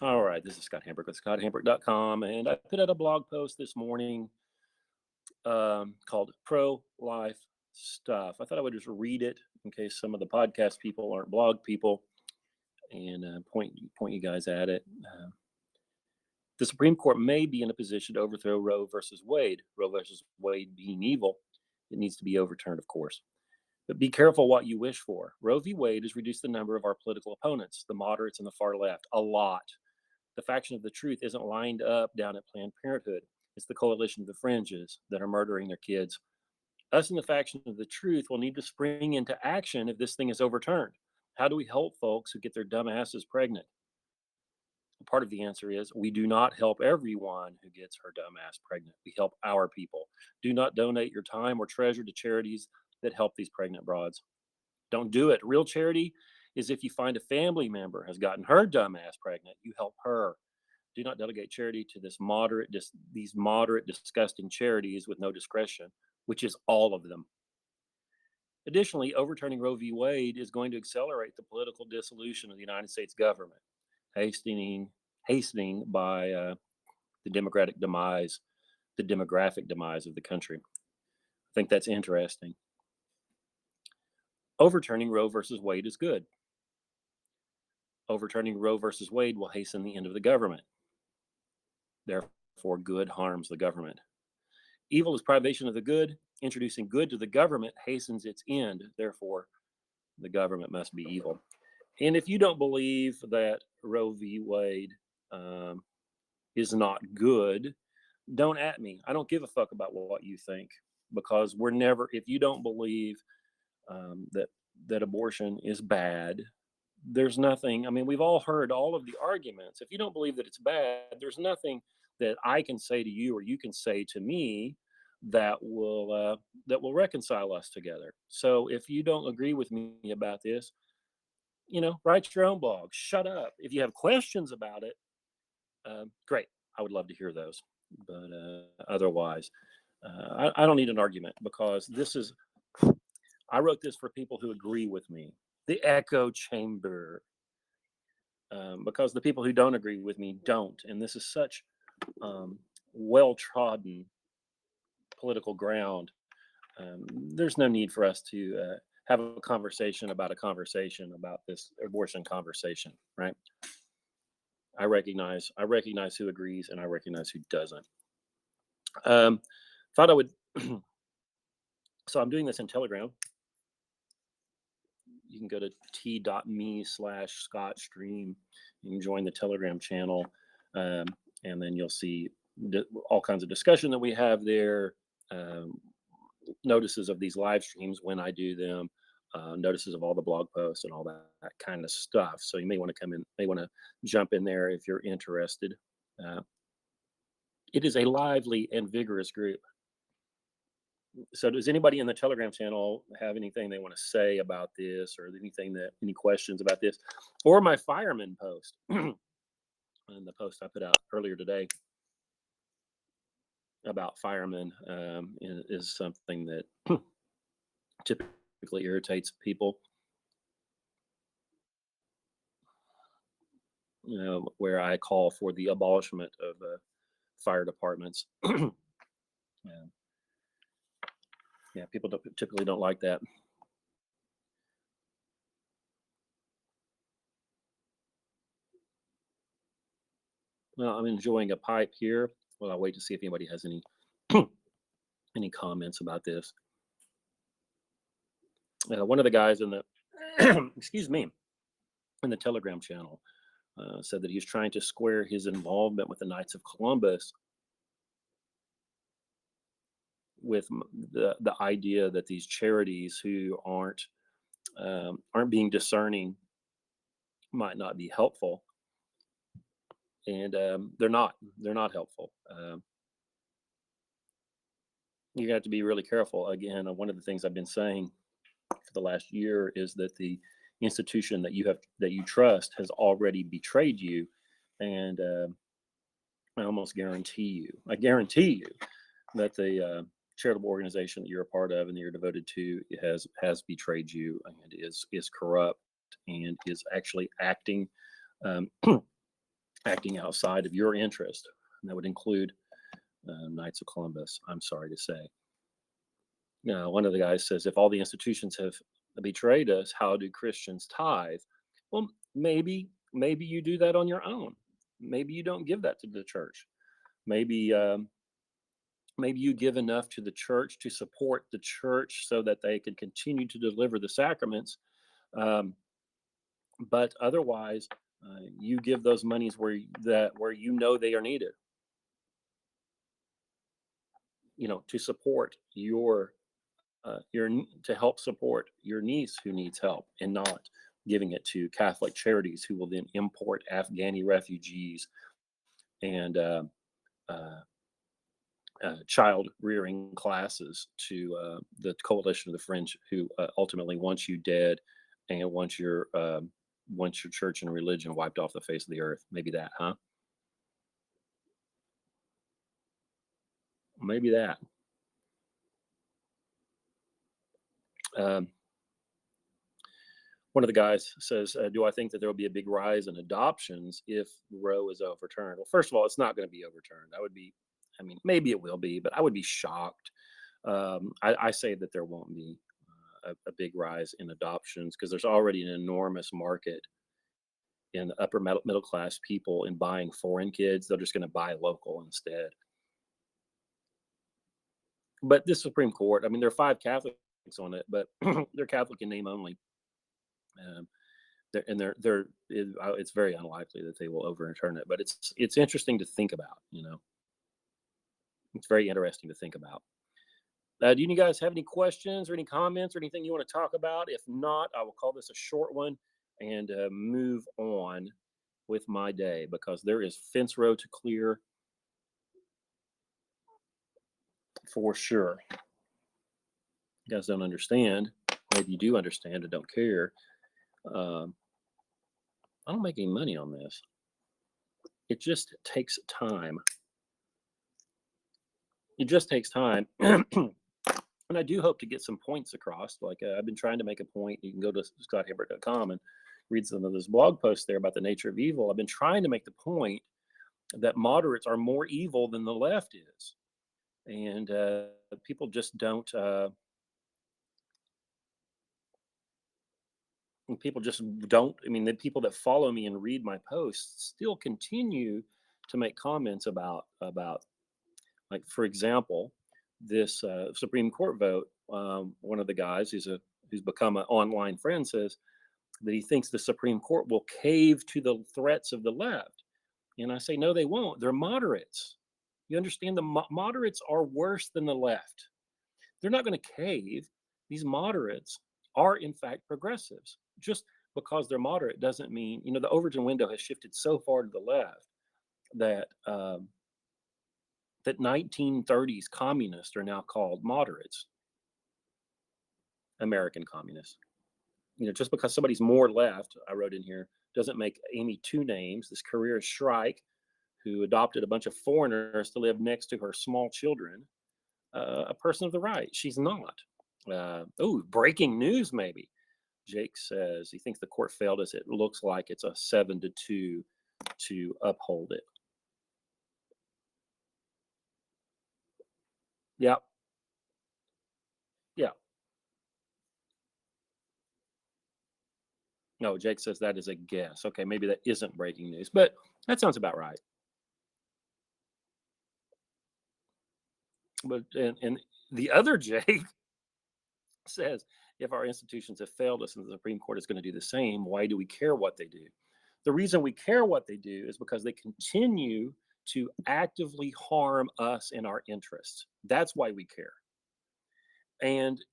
All right, this is Scott Hambrick with ScottHambrick.com, and I put out a blog post this morning called "Pro Life Stuff." I thought I would just read it in case some of the podcast people aren't blog people, and point you guys at it. The Supreme Court may be in a position to overthrow Roe versus Wade. Roe versus Wade being evil, it needs to be overturned, of course. But be careful what you wish for. Roe v. Wade has reduced the number of our political opponents, the moderates and the far left, a lot. The faction of the truth isn't lined up down at Planned Parenthood. It's the coalition of the fringes that are murdering their kids. Us in the faction of the truth will need to spring into action if this thing is overturned. How do we help folks who get their dumb asses pregnant? Part of the answer is we do not help everyone who gets her dumb ass pregnant. We help our people. Do not donate your time or treasure to charities that help these pregnant broads. Don't do it. Real charity is if you find a family member has gotten her dumb ass pregnant, you help her. Do not delegate charity to these moderate, disgusting charities with no discretion, which is all of them. Additionally, overturning Roe v. Wade is going to accelerate the political dissolution of the United States government, hastening by the democratic demise, the demographic demise of the country. I think that's interesting. Overturning Roe versus Wade is good. Overturning Roe versus Wade will hasten the end of the government. Therefore, good harms the government. Evil is privation of the good. Introducing good to the government hastens its end. Therefore, the government must be evil. And if you don't believe that Roe v. Wade is not good, don't at me. I don't give a fuck about what you think, because we're never. If you don't believe that abortion is bad, there's nothing. I mean, we've all heard all of the arguments. If you don't believe that it's bad, there's nothing that I can say to you or you can say to me that will reconcile us together. So if you don't agree with me about this, write your own blog. Shut up. If you have questions about it, great. I would love to hear those. But otherwise, I don't need an argument, because I wrote this for people who agree with me. The echo chamber. Because the people who don't agree with me don't. And this is such well trodden political ground. There's no need for us to have a conversation about this abortion conversation, right? I recognize who agrees and I recognize who doesn't. Thought I would. So I'm doing this in Telegram. You can go to t.me/ScottStream. You can join the Telegram channel, and then you'll see all kinds of discussion that we have there. Notices of these live streams when I do them, notices of all the blog posts and all that kind of stuff. So you may want to come in, may want to jump in there if you're interested. It is a lively and vigorous group. So does anybody in the Telegram channel have anything they want to say about this, or any questions about this, or my fireman post? And the post I put out earlier today about firemen is something that typically irritates people. Where I call for the abolishment of fire departments. Yeah, people typically don't like that. Well, I'm enjoying a pipe here. Well, I'll wait to see if anybody has any any comments about this. One of the guys in the excuse me, in the Telegram channel said that he was trying to square his involvement with the Knights of Columbus with the idea that these charities who aren't being discerning might not be helpful, and they're not helpful. You have to be really careful. Again, one of the things I've been saying for the last year is that the institution that you trust has already betrayed you, and I guarantee you that the charitable organization that you're a part of and that you're devoted to has betrayed you and is corrupt and is actually acting acting outside of your interest. And that would include Knights of Columbus, I'm sorry to say. One of the guys says, if all the institutions have betrayed us, how do Christians tithe? Well, maybe you do that on your own. Maybe you don't give that to the church. Maybe maybe you give enough to the church to support the church so that they can continue to deliver the sacraments. Um, but otherwise, you give those monies where you know they are needed. To support to help support your niece who needs help, and not giving it to Catholic Charities, who will then import Afghani refugees and uh, child rearing classes to the Coalition of the French, who ultimately wants you dead and wants your church and religion wiped off the face of the earth. Maybe that, huh? Maybe that. Um, One of the guys says, "Do I think that there will be a big rise in adoptions if Roe is overturned?" Well, first of all, it's not going to be overturned. I mean, maybe it will be, but I would be shocked. I say that there won't be a big rise in adoptions, because there's already an enormous market in the upper middle class people in buying foreign kids. They're just going to buy local instead. But this Supreme Court, I mean, there are five Catholics on it, but they're Catholic in name only. Um, it's very unlikely that they will overturn it. But it's interesting to think about. It's very interesting to think about. Do you guys have any questions or any comments or anything you want to talk about? If not, I will call this a short one and move on with my day, because there is fence row to clear for sure. You guys don't understand. Maybe you do understand and don't care. Um, I don't make any money on this. It just takes time. It just takes time. And I do hope to get some points across. Like I've been trying to make a point. You can go to scotthibbert.com and read some of this blog posts there about the nature of evil. I've been trying to make the point that moderates are more evil than the left is. And people just don't. People just don't. I mean, the people that follow me and read my posts still continue to make comments about, like, for example, this Supreme Court vote. One of the guys who's become an online friend says that he thinks the Supreme Court will cave to the threats of the left. And I say, no, they won't. They're moderates. You understand? The moderates are worse than the left. They're not going to cave. These moderates are, in fact, progressives. Just because they're moderate doesn't mean, the Overton window has shifted so far to the left that that 1930s communists are now called moderates, American communists. Just because somebody's more left, I wrote in here, doesn't make Amy Two Names, this career Shrike, who adopted a bunch of foreigners to live next to her small children, a person of the right. She's not. Breaking news, maybe. Jake says he thinks the court failed us. It looks like it's a 7-2 to uphold it. Yeah. Yeah. No, Jake says that is a guess. Okay, maybe that isn't breaking news, but that sounds about right. But and the other Jake says, if our institutions have failed us and the Supreme Court is going to do the same, why do we care what they do? The reason we care what they do is because they continue to actively harm us and our interests. That's why we care. And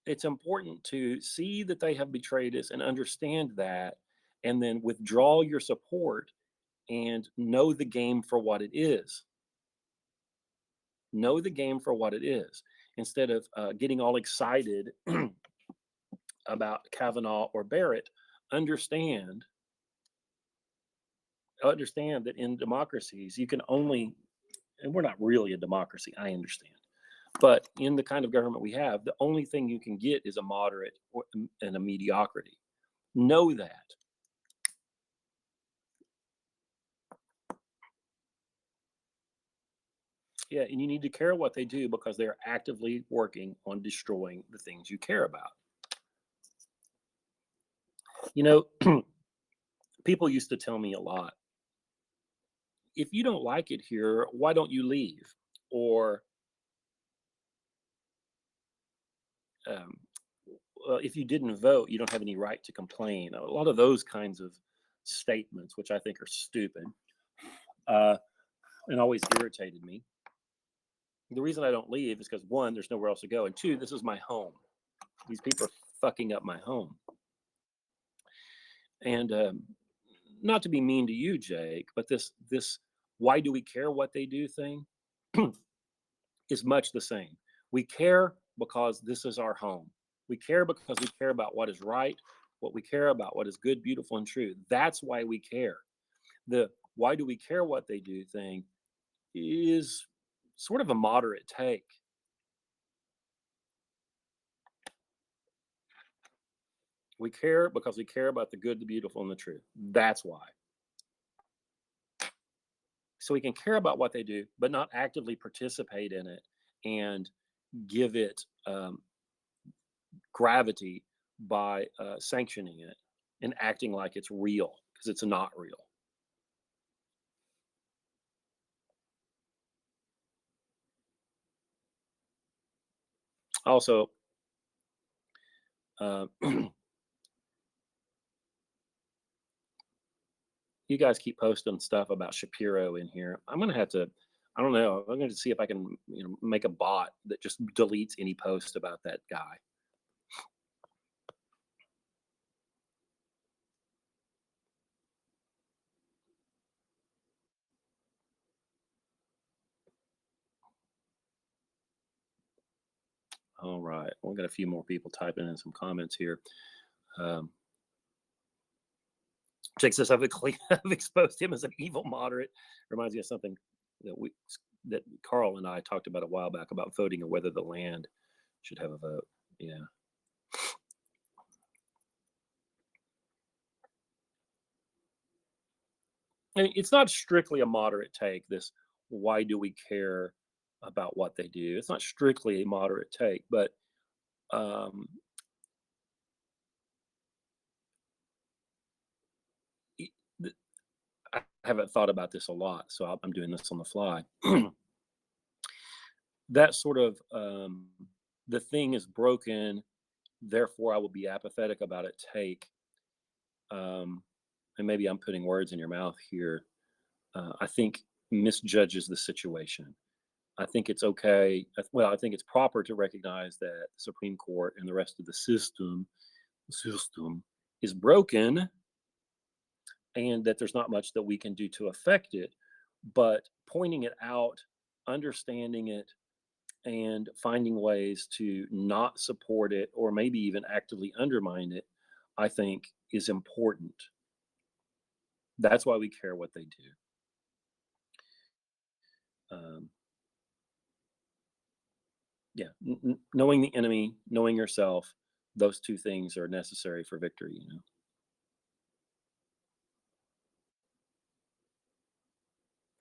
it's important to see that they have betrayed us and understand that, and then withdraw your support and know the game for what it is. Know the game for what it is, instead of getting all excited about Kavanaugh or Barrett. Understand that in democracies you can only, and we're not really a democracy, I understand, but in the kind of government we have, the only thing you can get is a moderate and a mediocrity. Know that. Yeah, and you need to care what they do because they're actively working on destroying the things you care about. You know, people used to tell me a lot, if you don't like it here, why don't you leave? Or um, well, if you didn't vote, you don't have any right to complain. A lot of those kinds of statements, which I think are stupid uh, and always irritated me. The reason I don't leave is because one, there's nowhere else to go, and two, this is my home. These people are fucking up my home. And not to be mean to you, Jake, but this why do we care what they do thing is much the same. We care because this is our home. We care because we care about what is right, what we care about, what is good, beautiful, and true. That's why we care. The why do we care what they do thing is sort of a moderate take. We care because we care about the good, the beautiful, and the true. That's why. So we can care about what they do, but not actively participate in it and give it gravity by sanctioning it and acting like it's real because it's not real. Also, uh, you guys keep posting stuff about Shapiro in here. I'm gonna have to. I don't know. I'm going to see if I can, make a bot that just deletes any post about that guy. All right, we've got a few more people typing in some comments here. Um, Jake says, I've exposed him as an evil moderate. Reminds me of something that Carl and I talked about a while back about voting or whether the land should have a vote. Yeah. I mean, it's not strictly a moderate take. This why do we care about what they do? It's not strictly a moderate take, but um, e- I haven't thought about this a lot, so I'm doing this on the fly. That sort of the thing is broken, therefore I will be apathetic about it. Take, um, and maybe I'm putting words in your mouth here. I think misjudges the situation. I think it's okay. Well, I think it's proper to recognize that the Supreme Court and the rest of the system is broken, and that there's not much that we can do to affect it. But pointing it out, understanding it, and finding ways to not support it or maybe even actively undermine it, I think is important. That's why we care what they do. Um, yeah, knowing the enemy, knowing yourself, those two things are necessary for victory.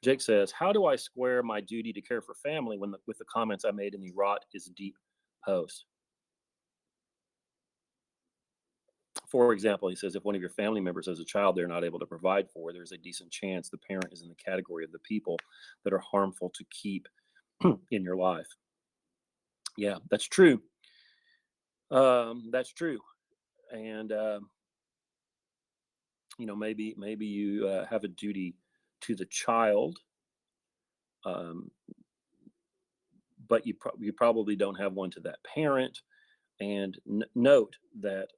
Jake says, "How do I square my duty to care for family with the comments I made in the rot is deep post?" For example, he says, if one of your family members has a child they're not able to provide for, there's a decent chance the parent is in the category of the people that are harmful to keep in your life. Yeah, that's true. That's true. And maybe you have a duty to the child, um, but you probably don't have one to that parent. And note that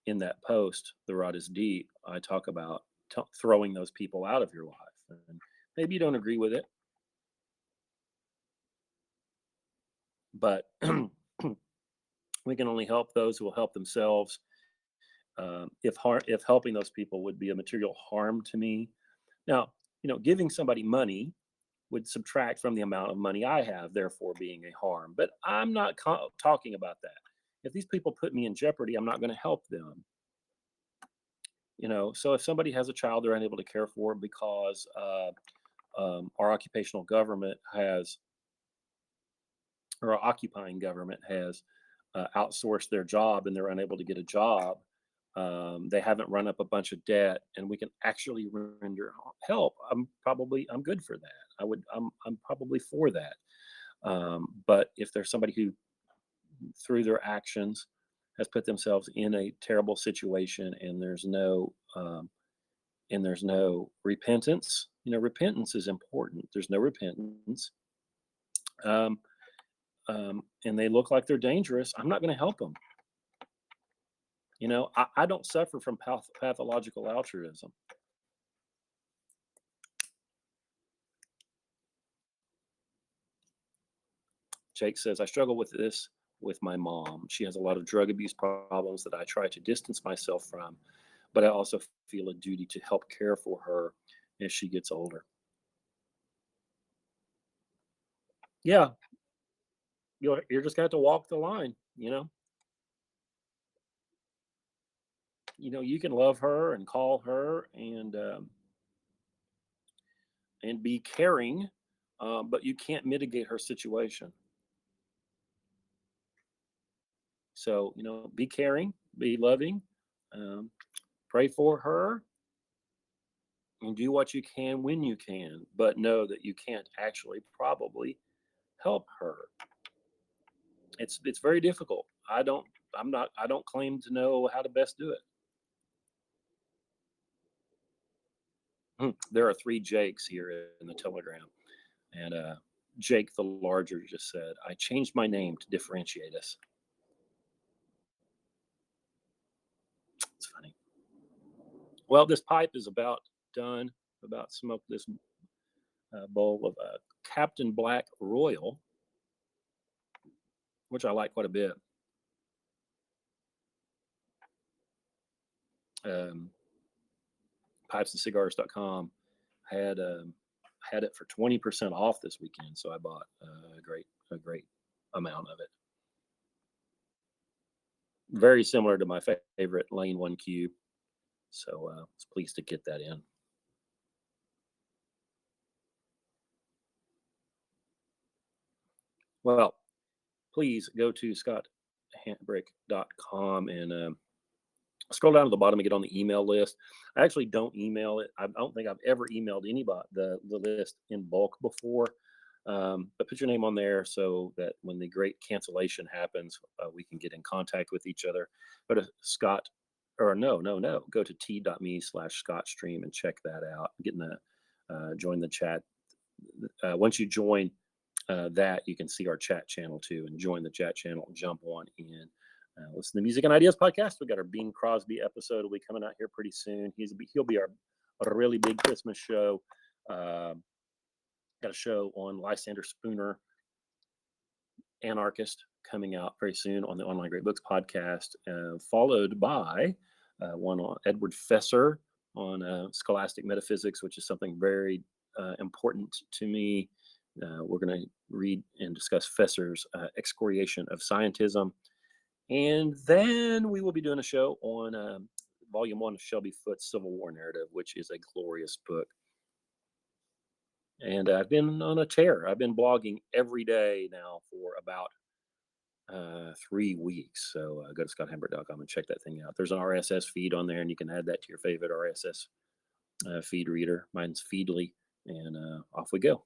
in that post, the rod is deep. I talk about throwing those people out of your life, and maybe you don't agree with it, but we can only help those who will help themselves. If helping those people would be a material harm to me, now giving somebody money would subtract from the amount of money I have, therefore being a harm. But I'm not talking about that. If these people put me in jeopardy, I'm not going to help them. So if somebody has a child they're unable to care for because our occupational government has, or our occupying government has outsourced their job and they're unable to get a job, they haven't run up a bunch of debt, and we can actually render help. I'm good for that. I'm probably for that. But if there's somebody who, through their actions, has put themselves in a terrible situation, and there's no repentance. Repentance is important. There's no repentance, um, and they look like they're dangerous. I'm not going to help them. I don't suffer from pathological altruism. Jake says, I struggle with this with my mom. She has a lot of drug abuse problems that I try to distance myself from, but I also feel a duty to help care for her as she gets older. Yeah, you're just going to have to walk the line. You can love her and call her and be caring, but you can't mitigate her situation. So, be caring, be loving, um, pray for her, and do what you can when you can, but know that you can't actually probably help her. It's very difficult. I don't claim to know how to best do it. There are three Jakes here in the Telegram, and Jake the larger just said, "I changed my name to differentiate us." It's funny. Well, this pipe is about done. About smoke this bowl of Captain Black Royal, which I like quite a bit. Um, pipesandcigars.com had it for 20% off this weekend, so I bought a great amount of it. Very similar to my favorite Lane 1Q, so I was pleased to get that in. Well, please go to scotthandbrick.com and scroll down to the bottom and get on the email list. I actually don't email it. I don't think I've ever emailed anybody the list in bulk before. But put your name on there so that when the great cancellation happens, we can get in contact with each other. Go to Scott, or no, no, no. Go to t.me/ScottStream and check that out. Join the chat. Once you join that, you can see our chat channel too, and join the chat channel. Jump on in. Listen to the Music and Ideas podcast. We got our Bing Crosby episode will be coming out here pretty soon. He'll be our really big Christmas show. Got a show on Lysander Spooner, Anarchist, coming out very soon on the Online Great Books podcast, followed by one on Edward Fesser on scholastic metaphysics, which is something very important to me. We're going to read and discuss Fesser's excoriation of scientism. And then we will be doing a show on Volume 1 of Shelby Foote's Civil War Narrative, which is a glorious book. And I've been on a tear. I've been blogging every day now for about 3 weeks. So go to scotthambrick.com and check that thing out. There's an RSS feed on there, and you can add that to your favorite RSS feed reader. Mine's Feedly, and off we go.